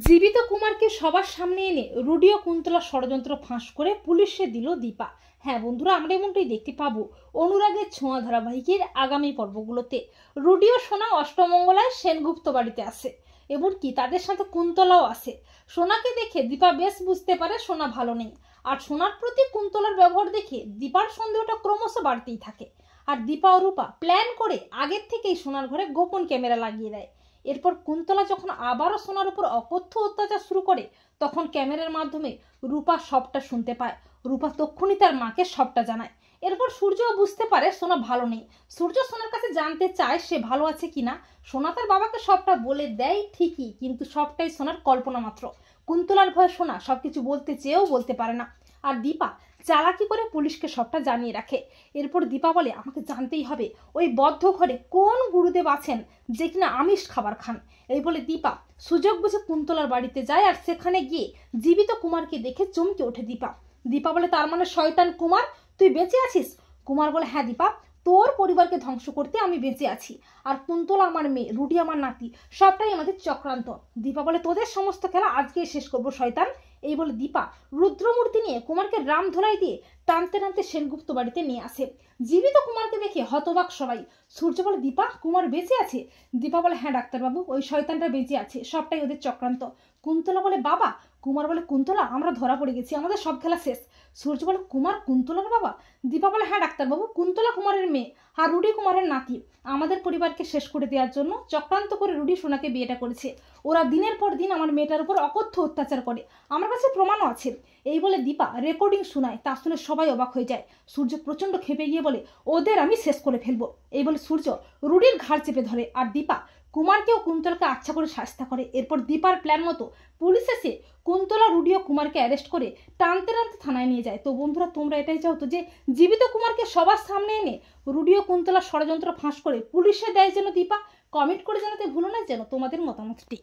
জীবিত কুমারকে সবার সামনে এনে রুডি ও কুন্তলা ষড়যন্ত্র ফাঁস করে পুলিশে দিল দীপা। হ্যাঁ বন্ধুরা, আমরা এমনটাই দেখতে পাবো অনুরাগের ছোঁয়া ধারাবাহিকের আগামী পর্বগুলোতে। রুডি ও সোনা অষ্টমঙ্গলায় সেনগুপ্ত বাড়িতে আসে, এমনকি তাদের সাথে কুন্তলাও আসে। সোনাকে দেখে দীপা বেশ বুঝতে পারে সোনা ভালো নেই, আর সোনার প্রতি কুন্তলার ব্যবহার দেখে দীপার সন্দেহটা ক্রমশ বাড়তেই থাকে। আর দীপা ও রূপা প্ল্যান করে আগের থেকেই সোনার ঘরে গোপন ক্যামেরা লাগিয়ে দেয়। এরপর কুন্তলা যখন আবারও সোনার উপর অকথ্য অত্যাচার শুরু করে, তখন ক্যামেরার মাধ্যমে রূপা সবটা শুনতে পায়। রূপা তক্ষুনি তার মাকে সবটা জানায়। এরপর সূর্যও বুঝতে পারে সোনা ভালো নেই। সূর্য সোনার কাছে জানতে চায় সে ভালো আছে কিনা। সোনা তার বাবাকে সবটা বলে দেয় ঠিকই, কিন্তু সবটাই সোনার কল্পনা মাত্র। কুন্তলার ভয়ে সোনা সবকিছু বলতে চেয়েও বলতে পারে না। আর দীপা চালাকি করে পুলিশকে সবটা জানিয়ে রাখে। এরপর দীপা বলে, আমাকে জানতেই হবে ওই বদ্ধ ঘরে কোন গুরুদেব আছেন যে কিনা আমিষ খাবার খান। এই বলে দীপা সুযোগ বুঝে কুন্তলার বাড়িতে যায়, আর সেখানে গিয়ে জীবিত কুমারকে দেখে চমকে ওঠে দীপা। দীপা বলে, তার মানে শয়তান কুমার তুই বেঁচে আছিস? কুমার বলে, হ্যাঁ দীপা, তোর পরিবারকে ধ্বংস করতে আমি বেঁচে আছি, আর কুন্তলা আমার মেয়ে, রুডি আমার নাতি, সবটাই আমাদের চক্রান্ত। দীপা বলে, তোদের সমস্ত খেলা আজকেই শেষ করবো শয়তান। এই বলে দীপা রুদ্রমূর্তি নিয়ে কুমারকে রাম ধরাই দিয়ে টানতে টানতে সেনগুপ্ত বাড়িতে নিয়ে আসে। জীবিত কুমারকে দেখে হতবাক সবাই। সূর্য বলে, দীপা কুমার বেঁচে আছে? দীপা বলে, হ্যাঁ ডাক্তারবাবু, ওই শয়তানটা বেঁচে আছে, সবটাই ওদের চক্রান্ত। কুন্তলা বলে, বাবা? কুমার বলে, কুন্তলা আমরা ধরা পড়ে গেছি, আমাদের সব খেলা শেষ। সূর্য বলে, কুমার কুন্তলার বাবা? দীপা বলে, হ্যাঁ ডাক্তারবাবু, কুন্তলা কুমারের মেয়ে আর রুডি কুমারের নাতি। আমাদের পরিবারকে শেষ করে দেওয়ার জন্য চক্রান্ত করে রুডি সোনাকে বিয়েটা করেছে। ওরা দিনের পর দিন আমার মেয়েটার উপর অকথ্য অত্যাচার করে, আমার কাছে প্রমাণও আছে। এই বলে দীপা রেকর্ডিং শোনায়, তা শুনে সবাই অবাক হয়ে যায়। সূর্য প্রচন্ড খেপে গিয়ে বলে, ওদের আমি শেষ করে ফেলবো। এই বলে সূর্য রুডির ঘাড় চেপে ধরে, আর দীপা কুমারকেও কুন্তলাকে আচ্ছা করে শাস্তা করে। এরপর দীপার প্ল্যান মতো পুলিশ এসে কুন্তলা, রুডি ও কুমারকে অ্যারেস্ট করে টানতে টানতে থানায় নিয়ে যায়। তো বন্ধুরা, তোমরা এটাই চাও তো যে জীবিত কুমারকে সবার সামনে এনে রুডি ও কুন্তলা ষড়যন্ত্র ফাঁস করে পুলিশে দেয় যেন দীপা? কমেন্ট করে জানাতে ভুলো না যেন তোমাদের মতামতটি।